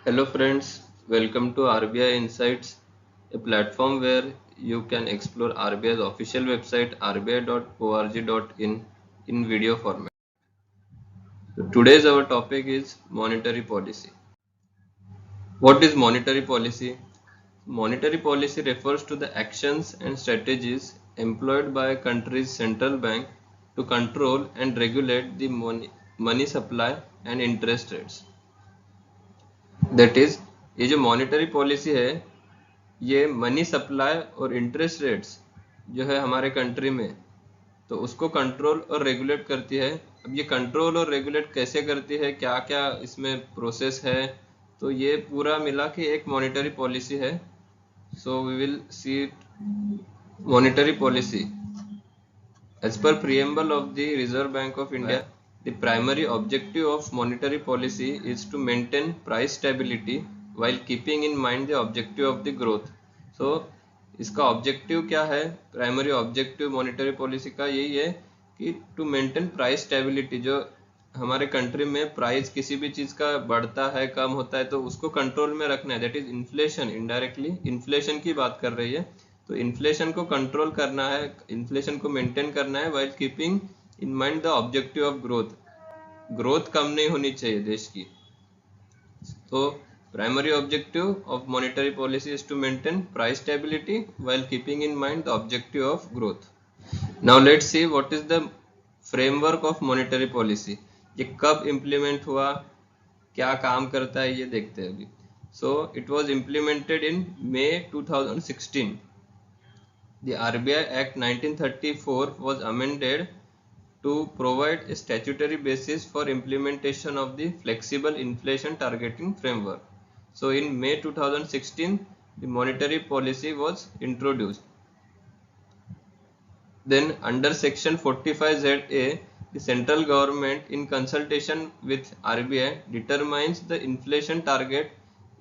Hello friends, welcome to RBI Insights, a platform where you can explore RBI's official website rbi.org.in in video format. So today's our topic is monetary policy. What is monetary policy? Monetary policy refers to the actions and strategies employed by a country's central bank to control and regulate the money supply and interest rates. That is, ये जो monetary policy है ये money supply और interest rates जो है हमारे country में तो उसको कंट्रोल और रेगुलेट करती है। अब ये कंट्रोल और रेगुलेट कैसे करती है, क्या क्या इसमें प्रोसेस है, तो ये पूरा मिला के एक मॉनेटरी पॉलिसी है। So we will see monetary policy as per preamble of the Reserve Bank of India. The primary objective of monetary policy is to maintain price stability while keeping in mind the objective of the growth. So इसका objective क्या है? Primary objective monetary policy का यही है कि to maintain price stability. जो हमारे country में प्राइस किसी भी चीज का बढ़ता है कम होता है तो उसको कंट्रोल में रखना है। That is inflation. Indirectly inflation की बात कर रही है, तो इन्फ्लेशन को कंट्रोल करना है, इन्फ्लेशन को मेंटेन करना है while keeping in mind the objective of growth. Growth कम नहीं होनी चाहिए देश की। तो primary objective of monetary policy is to maintain price stability while keeping in mind the objective of growth. Now let's see what is the framework of monetary policy. ये कब implement हुआ, क्या काम करता है, ये देखते हैं अभी। So it was implemented in May 2016. The RBI Act 1934 was amended to provide a statutory basis for implementation of the flexible inflation targeting framework. So in May 2016, the monetary policy was introduced. Then under section 45ZA, the central government in consultation with RBI determines the inflation target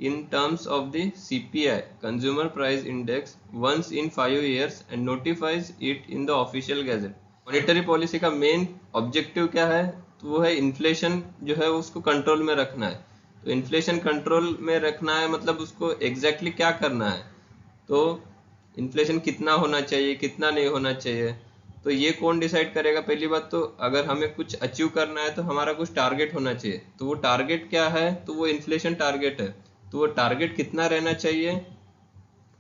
in terms of the CPI, Consumer Price Index, once in 5 years and notifies it in the official gazette. Monetary policy का main objective क्या है? तो वो है inflation जो है उसको control में रखना है। तो इन्फ्लेशन कंट्रोल में रखना है मतलब उसको एग्जैक्टली क्या करना है, तो इन्फ्लेशन कितना होना चाहिए, कितना नहीं होना चाहिए, तो ये कौन डिसाइड करेगा? पहली बात तो अगर हमें कुछ अचीव करना है तो हमारा कुछ टारगेट होना चाहिए। तो वो टारगेट क्या है? तो वो इन्फ्लेशन टारगेट है। तो वो टारगेट कितना रहना चाहिए,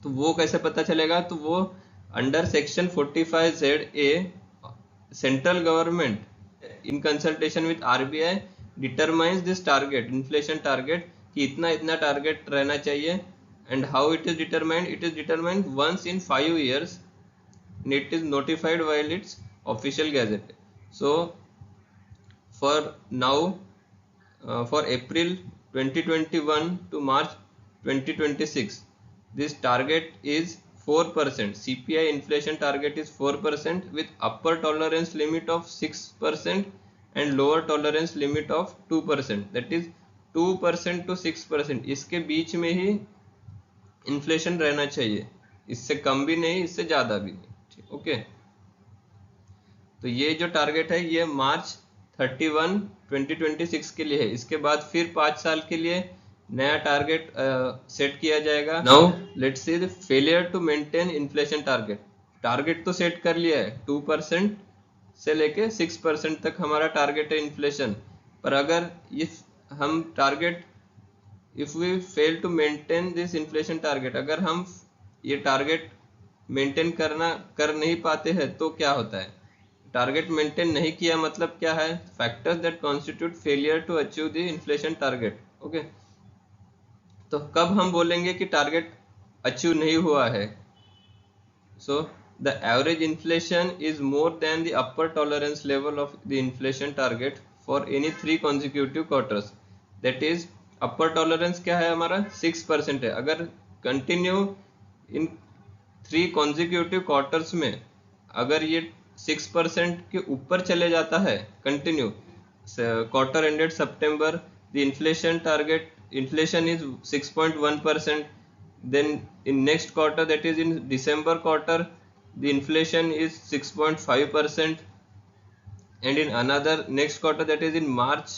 तो वो कैसे पता चलेगा? तो वो under section 45ZA central government in consultation with RBI determines this target, inflation target, कि इतना इतना टारगेट रहना चाहिए। and how it is determined? It is determined once in 5 years and it is notified while its official gazette. So for now, for April 2021 to March 2026, this target is 4%. CPI inflation target is 4% with upper tolerance limit of 6% and lower tolerance limit of 2%. That is 2% to 6%। इसके बीच में ही inflation रहना चाहिए, इससे कम भी नहीं, इससे ज़्यादा भी नहीं। ओके, तो ये जो टारगेट है ये मार्च 31, 2026 के लिए है। इसके बाद फिर 5 साल के लिए नया टारगेट सेट किया जाएगा। Now let's see the failure to maintain inflation target. Target तो सेट कर लिया है, 2% से लेके 6% तक हमारा टारगेट है इन्फ्लेशन, पर अगर इस हम target if we fail to maintain this inflation target, अगर हम ये टारगेट मेंटेन कर नहीं पाते हैं तो क्या होता है? टारगेट मेंटेन नहीं किया मतलब क्या है? Factors that constitute failure to achieve the inflation target. Okay, तो कब हम बोलेंगे कि टारगेट अचीव नहीं हुआ है? So the average inflation is more than the upper tolerance level of the inflation target for any 3 consecutive quarters. That is upper tolerance क्या है हमारा? 6% है। अगर कंटिन्यू इन 3 कॉन्जिक्यूटिव क्वार्टर्स में अगर ये 6% के ऊपर चले जाता है continue, quarter ended September, the inflation target inflation is 6.1%, then in next quarter, that is in December quarter, the inflation is 6.5%, and in another next quarter, that is in March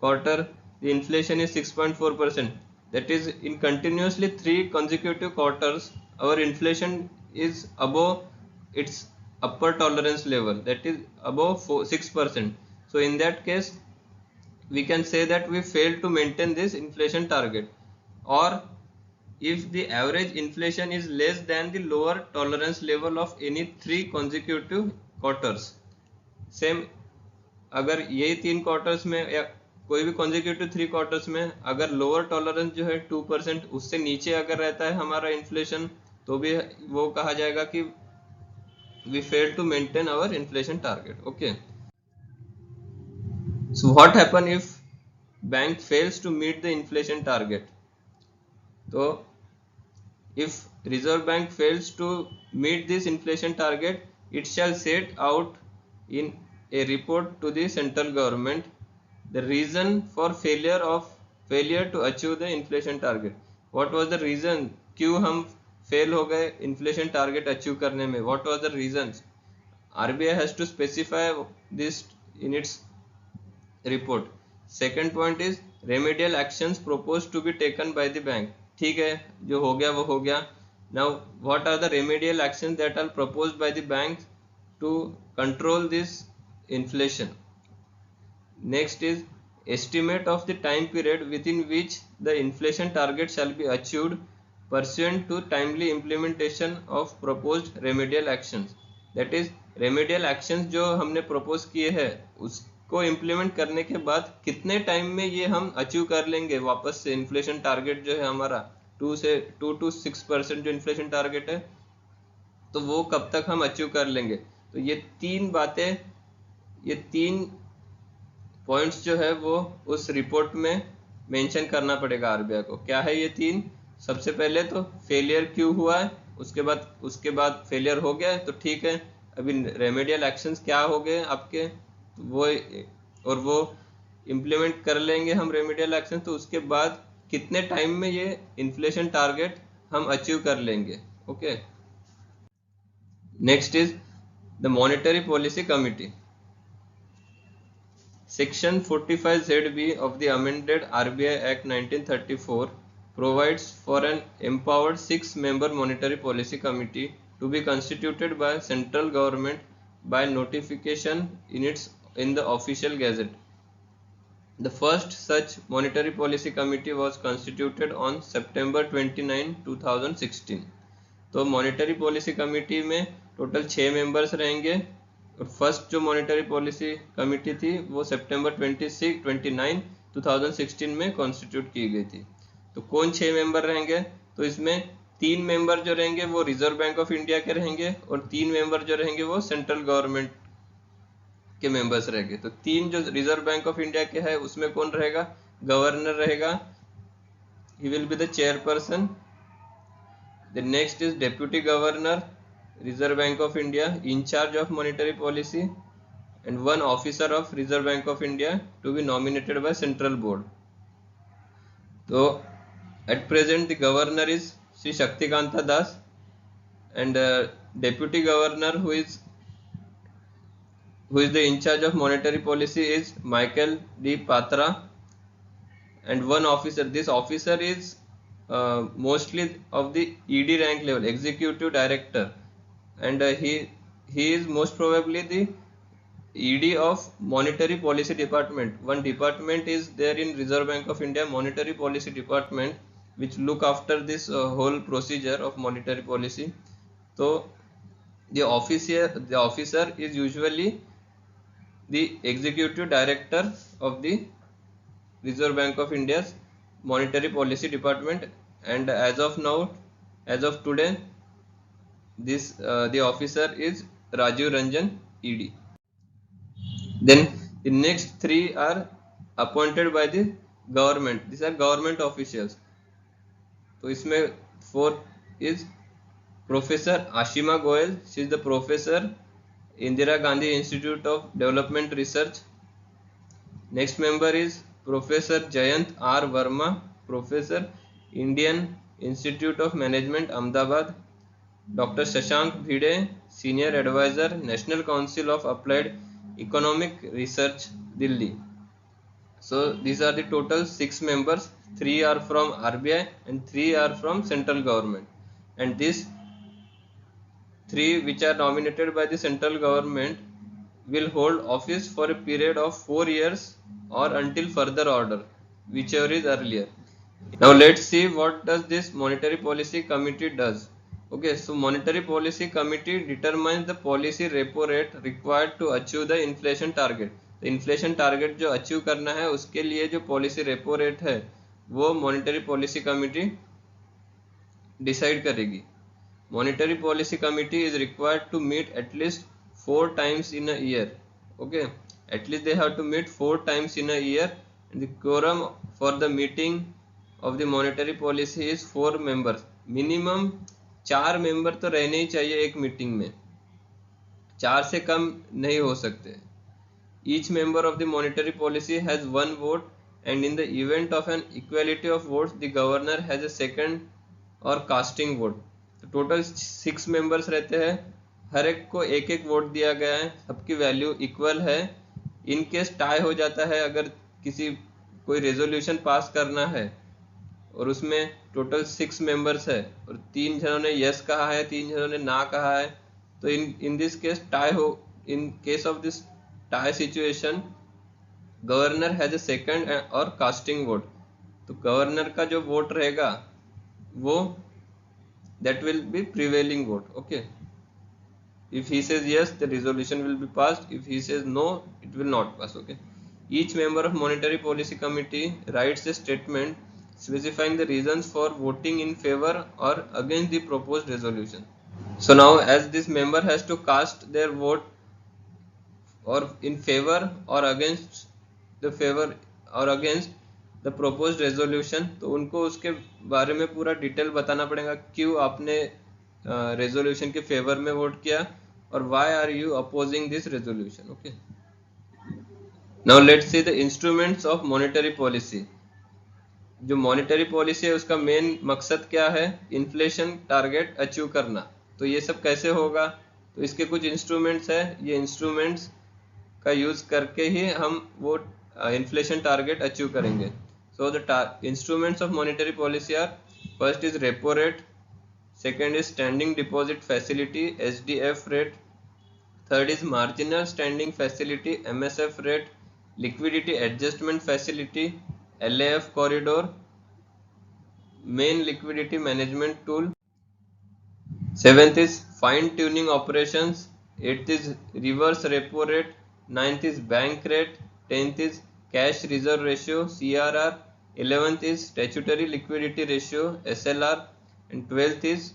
quarter, the inflation is 6.4%. That is, in continuously 3 consecutive quarters, our inflation is above its upper tolerance level, that is above 6%. So in that case, we can say that we failed to maintain this inflation target. Or if the average inflation is less than the lower tolerance level of any 3 consecutive quarters, same अगर ये 3 quarters में या कोई भी consecutive 3 quarters में अगर lower tolerance जो है 2% उससे नीचे अगर रहता है हमारा इन्फ्लेशन, तो भी वो कहा जाएगा कि we failed to maintain our inflation target. Okay, so what happen if bank fails to meet the inflation target? So if Reserve Bank fails to meet this inflation target, it shall set out in a report to the central government the reason for failure to achieve the inflation target. What was the reason? क्यों हम fail हो गए inflation target achieve करने में? What was the reasons? RBI has to specify this in its report. Second point is remedial actions proposed to be taken by the bank. ठीक है, जो हो गया वो हो गया. Now what are the remedial actions that are proposed by the bank to control this inflation? Next is estimate of the time period within which the inflation target shall be achieved pursuant to timely implementation of proposed remedial actions. That is, remedial actions जो हमने propose किए हैं उसको implement करने के बाद कितने time में ये हम अचीव कर लेंगे वापस से इन्फ्लेशन टारगेट जो है हमारा 2 to 6% जो इन्फ्लेशन टारगेट है, तो वो कब तक हम अचीव कर लेंगे. तो ये तीन बातें, ये तीन पॉइंट्स जो है वो उस रिपोर्ट में मेंशन करना पड़ेगा आरबीआई को. क्या है ये तीन? सबसे पहले तो फेलियर क्यों हुआ है, उसके बाद फेलियर हो गया है तो ठीक है, अभी रेमेडियल एक्शंस क्या हो गए आपके, वो और वो इम्प्लीमेंट कर लेंगे हम रेमेडियल एक्शन, तो उसके बाद कितने टाइम में ये इन्फ्लेशन टारगेट हम अचीव कर लेंगे. Okay, next is the monetary policy committee. Section 45ZB of the amended RBI Act 1934 provides for an empowered 6-member monetary policy committee to be constituted by central government by notification in the official gazette. The first such monetary policy committee was constituted on September 29, 2016. तो monetary policy committee में total 6 members रहेंगे और first जो monetary policy committee थी वो सितंबर 29, 2016 में constitute की गई थी. तो कौन 6 मेंबर रहेंगे? तो इसमें 3 मेंबर जो रहेंगे वो रिजर्व बैंक ऑफ इंडिया के रहेंगे और 3 मेंबर जो रहेंगे वो सेंट्रल गवर्नमेंट के मेंबर्स रहेंगे. तो 3 जो रिजर्व बैंक ऑफ इंडिया के है उसमें कौन रहेगा? गवर्नर रहेगा, he will be the chairperson. The next is Deputy Governor, Reserve Bank of India, in charge of monetary policy, and one officer of Reserve Bank of India to be nominated by Central Board. So at present the governor is Sri Shaktikanta Das, and Deputy Governor who is the in charge of monetary policy is Michael D. Patra, and one officer. This officer is mostly of the ED rank level, Executive Director, and he is most probably the ED of Monetary Policy Department. One department is there in Reserve Bank of India, Monetary Policy Department, which look after this whole procedure of monetary policy. So the officer is usually the Executive Director of the Reserve Bank of India's Monetary Policy Department, and as of today, this the officer is Rajiv Ranjan, ED. Then the next 3 are appointed by the government. These are government officials. तो इसमें 4 is Professor Ashima Goyal. She is the professor, Indira Gandhi Institute of Development Research. Next member is Professor Jayant R. Verma, Professor, Indian Institute of Management, Ahmedabad. Dr. Shashank Bhide, Senior Advisor, National Council of Applied Economic Research, Delhi. So these are the total 6 members. 3 are from RBI and 3 are from central government, and these 3 which are nominated by the central government will hold office for a period of 4 years or until further order, whichever is earlier. Now let's see what does this monetary policy committee does. Okay, so monetary policy committee determines the policy repo rate required to achieve the inflation target. तो inflation target जो achieve करना है उसके लिए जो policy repo rate है वो monetary policy committee decide करेगी. Monetary Policy Committee is required to meet at least 4 times in a year. Okay, at least they have to meet 4 times in a year. And the quorum for the meeting of the monetary policy is 4 members. Minimum 4 member तो रहने ही चाहिए एक meeting में, 4 से कम नहीं हो सकते. Each member of the monetary policy has 1 vote, and in the event of an equality of votes, the governor has a second or casting vote. तो टोटल 6 मेंबर्स रहते हैं, हर एक को एक एक वोट दिया गया है, सबकी वैल्यू इक्वल है. इन केस टाई हो जाता है, अगर किसी कोई रेजोल्यूशन पास करना है और उसमें टोटल 6 मेंबर्स है और 3 जनों ने यस कहा है, 3 जनों ने ना कहा है, तो इन दिस केस टाई हो. In case of this tie situation governor has a second और कास्टिंग वोट. तो गवर्नर का जो वोट रहेगा वो that will be prevailing vote. Okay, if he says yes, the resolution will be passed. If he says no, it will not pass. Okay, each member of monetary policy committee writes a statement specifying the reasons for voting in favor or against the proposed resolution. So now, as this member has to cast their vote or in favor or against the proposed resolution, तो उनको उसके बारे में पूरा detail बताना पड़ेगा क्यों आपने रेजोल्यूशन के फेवर में वोट किया और why are you opposing this resolution. Okay, now let's see the instruments of monetary policy. जो मॉनेटरी पॉलिसी है उसका मेन मकसद क्या है? इन्फ्लेशन टारगेट अचीव करना. तो ये सब कैसे होगा? तो इसके कुछ इंस्ट्रूमेंट्स है, ये इंस्ट्रूमेंट्स का यूज करके ही हम वो इन्फ्लेशन टारगेट अचीव करेंगे. So the instruments of monetary policy are: first is repo rate, second is standing deposit facility SDF rate, third is marginal standing facility MSF rate, liquidity adjustment facility LAF corridor, main liquidity management tool, seventh is fine tuning operations, eighth is reverse repo rate, ninth is bank rate, 10th is cash reserve ratio CRR, 11th is statutory liquidity ratio SLR, and 12th is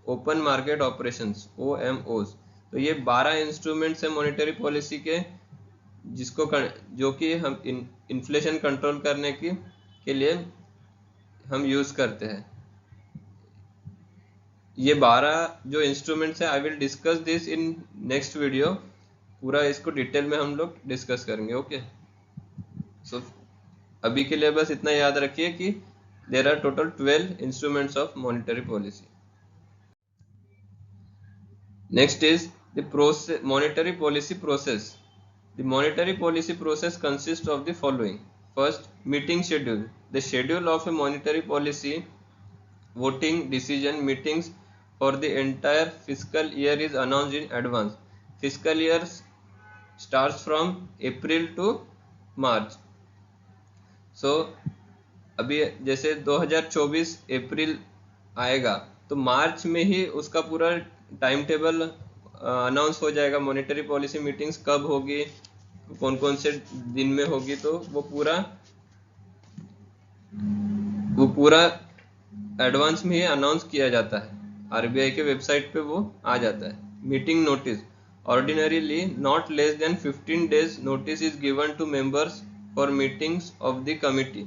open market operations OMOs. तो ये 12 instruments हैं monetary policy के जो कि हम inflation control करने के लिए हम यूज करते हैं. ये 12 जो इंस्ट्रूमेंट्स हैं, I will discuss this in next video. पूरा इसको डिटेल में हम लोग डिस्कस करेंगे. ओके, सो अभी के लिए बस इतना याद रखिए कि there are total 12 instruments of monetary policy. Next is the process monetary policy process. The monetary policy process consist of the following. First, meeting schedule. The schedule of a monetary policy voting decision meetings for the entire fiscal year is announced in advance. Fiscal year starts from April to March. So अभी जैसे 2024 अप्रैल आएगा तो मार्च में ही उसका पूरा time table announce हो जाएगा. Monetary policy meetings कब होगी, कौन कौन से दिन में होगी, तो वो पूरा एडवांस में ही अनाउंस किया जाता है. आरबीआई के वेबसाइट पे वो आ जाता है. Meeting notice. Ordinarily, not less than 15 days notice is given to members for meetings of the committee.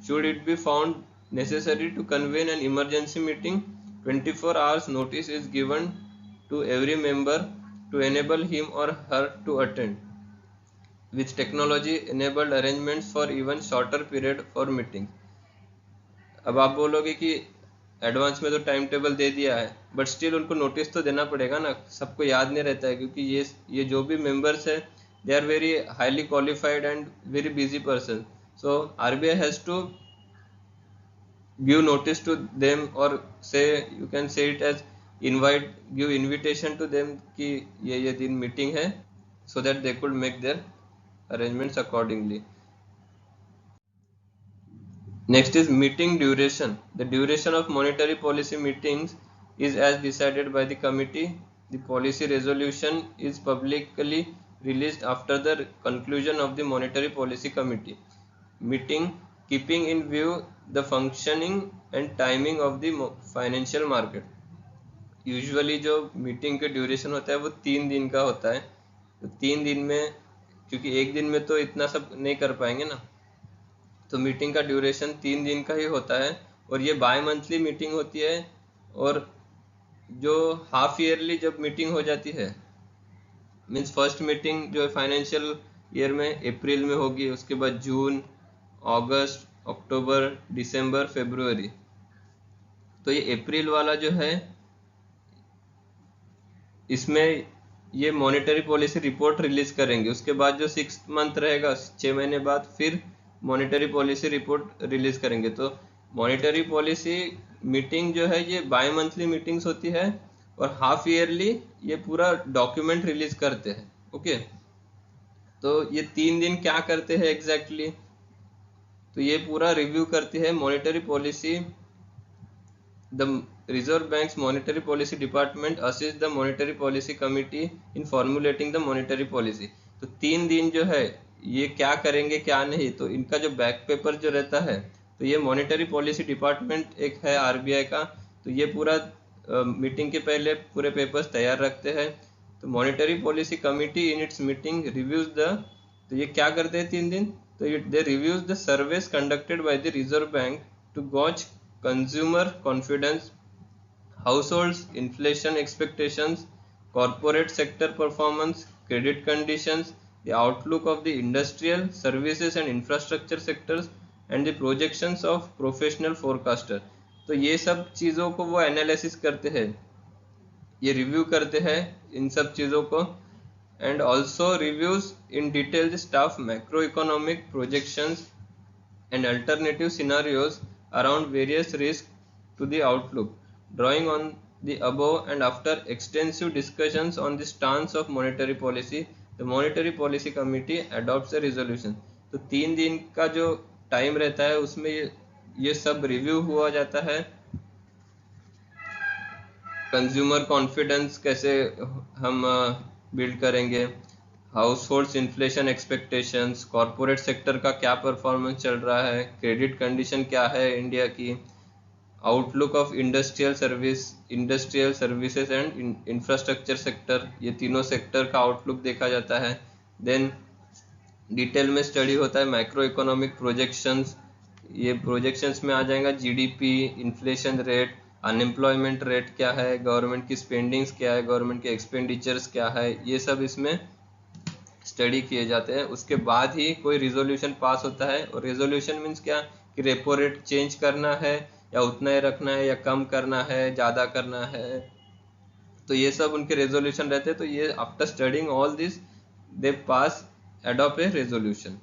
Should it be found necessary to convene an emergency meeting, 24 hours notice is given to every member to enable him or her to attend. With technology enabled arrangements for even shorter period for meetings. अब आप बोलोगे कि advance में तो time table दे दिया है, but still उनको notice तो देना पड़ेगा ना. सबको याद नहीं रहता है क्योंकि ये जो भी मेंबर्स है they are very highly qualified and very busy person. So RBI has to give notice to them, or say you can say it as give invitation to them कि ये दिन meeting है, so that they could make their arrangements accordingly. Next is meeting duration. The duration of monetary policy meetings is as decided by the committee. The policy resolution is publicly released after the conclusion of the monetary policy committee meeting, keeping in view the functioning and timing of the financial market. Usually जो meeting का duration होता है वो 3 दिन का होता है. तो 3 दिन में, क्योंकि एक दिन में तो इतना सब नहीं कर पाएंगे ना, तो मीटिंग का ड्यूरेशन 3 दिन का ही होता है. और ये बाय मंथली मीटिंग होती है. और जो हाफ ईयरली जब मीटिंग हो जाती है, मीन्स फर्स्ट मीटिंग जो है फाइनेंशियल ईयर में अप्रैल में होगी, उसके बाद जून, अगस्त, अक्टूबर, दिसंबर, फरवरी. तो ये अप्रैल वाला जो है, इसमें ये मॉनेटरी पॉलिसी रिपोर्ट रिलीज करेंगे. उसके बाद जो 6 मंथ रहेगा, 6 महीने बाद फिर मॉनेटरी पॉलिसी रिपोर्ट रिलीज करेंगे. तो मॉनेटरी पॉलिसी मीटिंग जो है ये बाय मंथली मीटिंग्स होती है, और हाफ ईयरली ये पूरा डॉक्यूमेंट रिलीज करते हैं. ओके, तो ये 3 दिन क्या करते हैं एग्जैक्टली, तो ये पूरा रिव्यू करती है monetary policy. The Reserve Bank's Monetary Policy Department assists the Monetary Policy Committee in formulating the monetary policy. तो 3 दिन जो है ये क्या करेंगे क्या नहीं, तो इनका जो बैक पेपर जो रहता है, तो ये मॉनेटरी पॉलिसी डिपार्टमेंट एक है आरबीआई का, तो ये पूरा मीटिंग के पहले पूरे पेपर्स तैयार रखते हैं. तो monetary policy committee in its meeting reviews the, तो ये क्या करते हैं 3 दिन, तो they reviews the surveys conducted by the reserve bank to gauge consumer confidence, households inflation expectations, corporate sector performance, credit conditions, the outlook of the industrial, services and infrastructure sectors, and the projections of professional forecaster. तो ये सब चीज़ों को वो analysis करते हैं, ये review करते हैं इन सब चीज़ों को. and also reviews in detail the staff macroeconomic projections and alternative scenarios around various risks to the outlook. Drawing on the above and after extensive discussions on the stance of monetary policy, the monetary policy committee adopts a resolution. तो 3 दिन का जो time रहता है उसमें ये सब review हुआ जाता है. कंज्यूमर कॉन्फिडेंस कैसे हम बिल्ड करेंगे, house holds inflation expectations, corporate sector का क्या परफॉर्मेंस चल रहा है, क्रेडिट कंडीशन क्या है इंडिया की, outlook of industrial services and infrastructure sector, ये तीनों सेक्टर का आउटलुक देखा जाता है. देन डिटेल में स्टडी होता है मैक्रो इकोनॉमिक प्रोजेक्शंस. ये प्रोजेक्शंस में आ जाएगा GDP, inflation rate, unemployment rate क्या है, गवर्नमेंट की स्पेंडिंग्स क्या है, गवर्नमेंट के एक्सपेंडिचर्स क्या है, ये सब इसमें स्टडी किए जाते हैं. उसके बाद ही कोई रिजोल्यूशन पास होता है. और रिजोल्यूशन मीन्स क्या कि रेपो रेट चेंज करना है या उतना ही रखना है या कम करना है, ज़्यादा करना है, तो ये सब उनके रेजोल्यूशन रहते हैं. तो ये after studying all this they pass adopt a resolution.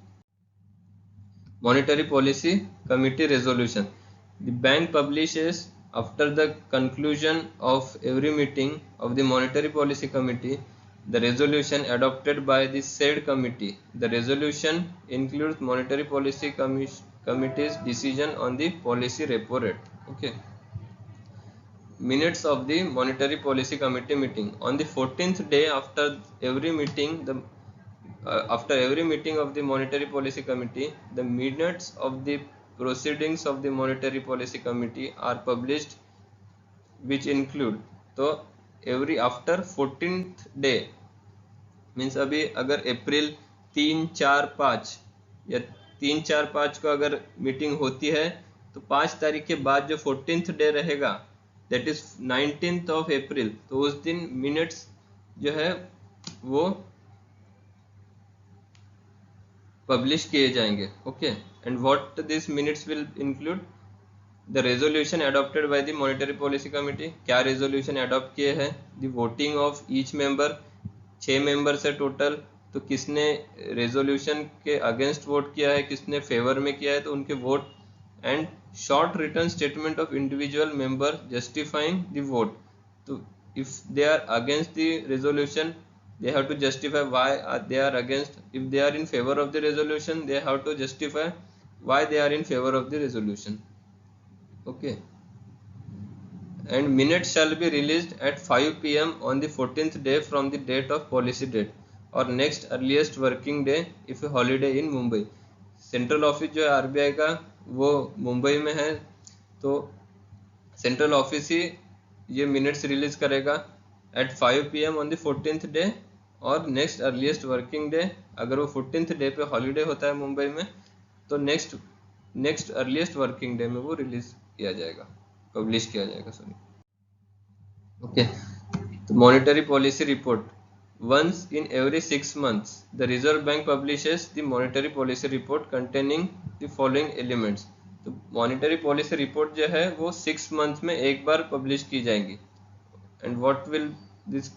Monetary Policy Committee Resolution. The bank publishes after the conclusion of every meeting of the Monetary Policy Committee the resolution adopted by the said committee. The resolution includes Monetary Policy Committee's decision on the policy repo rate. Okay. Minutes of the Monetary Policy Committee meeting. On the 14th day after every meeting, after every meeting of the Monetary Policy Committee, the minutes of the proceedings of the Monetary Policy Committee are published, which include, तो every after 14th day means अभी अगर अप्रैल 3, 4, 5 या 3, 4, 5 को अगर meeting होती है, तो 5 तारीख के बाद जो 14th डे रहेगा, that is 19th of April, तो उस दिन मिनट्स जो है वो पब्लिश किए जाएंगे. Okay, and what this minutes will include the resolution adopted by the monetary policy committee. क्या रेजोल्यूशन अडॉप्ट किए हैं, the voting of each member, 6 members है टोटल, तो किसने रेजोल्यूशन के अगेंस्ट वोट किया है, किसने फेवर में किया है, तो उनके vote and short return statement of individual member justifying the vote. तो if they are against the resolution, they have to justify why they are against. If they are in favor of the resolution, they have to justify why they are in favor of the resolution. Okay. And minutes shall be released at 5 p.m. on the 14th day from the date of policy date or next earliest working day if a holiday in Mumbai. Central office जो है RBI का वो मुंबई में है, तो central office ही ये minutes release करेगा at 5 PM on the 14th day और नेक्स्ट अर्लीस्ट वर्किंग डे. अगर वो 14th डे पे हॉलीडे होता है मुंबई में तो नेक्स्ट अर्लीस्ट वर्किंग डे में वो रिलीज किया जाएगा, पब्लिश किया जाएगा. सॉरी. ओके. तो monetary policy report. Once in every 6 months, the Reserve Bank publishes the monetary policy report containing the following elements. तो मॉनेटरी पॉलिसी रिपोर्ट जो है वो 6 मंथ में एक बार पब्लिश की जाएंगी. And what will this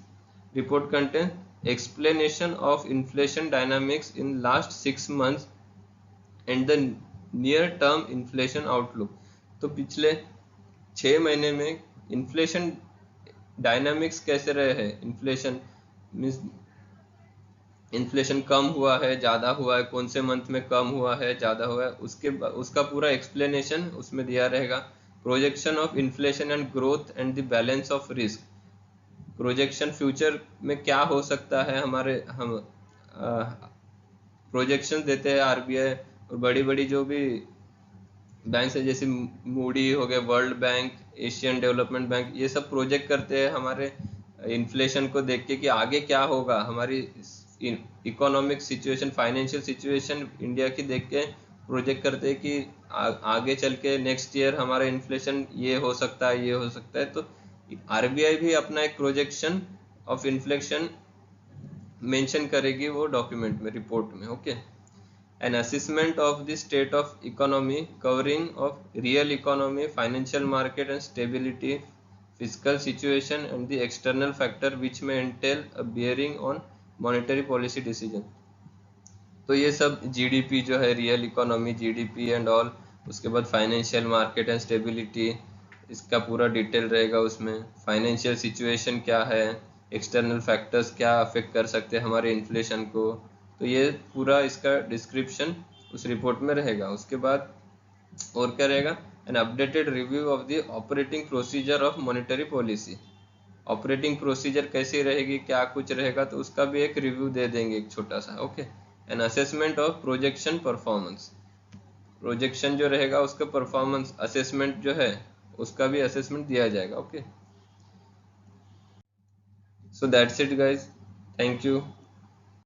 report contain? Explanation of inflation dynamics in last 6 months and the near term inflation outlook. तो पिछले 6 महीने में इन्फ्लेशन डायनामिक्स कैसे रहे हैं. इन्फ्लेशन मीन्स इन्फ्लेशन कम हुआ है, ज़्यादा हुआ है, कौन से मंथ में कम हुआ है, ज़्यादा हुआ है, उसका पूरा एक्सप्लेनेशन उसमें दिया रहेगा. Projection of inflation and growth and the balance of risk. Projection future में क्या हो सकता है, हम प्रोजेक्शन देते हैं आरबीआई और बड़ी बड़ी जो भी बैंक है जैसे मूडी हो गए, world bank, Asian development bank, ये सब प्रोजेक्ट करते हैं हमारे इन्फ्लेशन को देख के कि आगे क्या होगा, हमारी economic situation, financial situation India की देख के प्रोजेक्ट करते हैं कि आगे चल के नेक्स्ट ईयर हमारा इन्फ्लेशन ये हो सकता है, ये हो सकता है. तो आरबीआई भी अपना एक प्रोजेक्शन ऑफ इन्फ्लेशन मेंशन करेगी वो डॉक्यूमेंट में, रिपोर्ट में. Okay. An assessment of the state of economy covering of real economy, financial market and stability, fiscal situation and the external factor which may entail a bearing on monetary policy decision. तो ये सब GDP जो है, real economy, GDP and all, उसके बाद financial market and stability, इसका पूरा detail रहेगा उसमें. फाइनेंशियल सिचुएशन क्या है, एक्सटर्नल फैक्टर्स क्या अफेक्ट कर सकते हैं हमारे इन्फ्लेशन को, तो ये पूरा इसका डिस्क्रिप्शन उस रिपोर्ट में रहेगा. उसके बाद और क्या रहेगा? An updated review of the operating procedure of monetary policy. Operating procedure कैसी रहेगी, क्या कुछ रहेगा, तो उसका भी एक रिव्यू दे देंगे एक छोटा सा. Okay. An assessment of projection performance. Projection जो रहेगा उसका परफॉर्मेंस असेसमेंट जो है उसका भी असेसमेंट दिया जाएगा. Okay. So that's it guys. Thank you.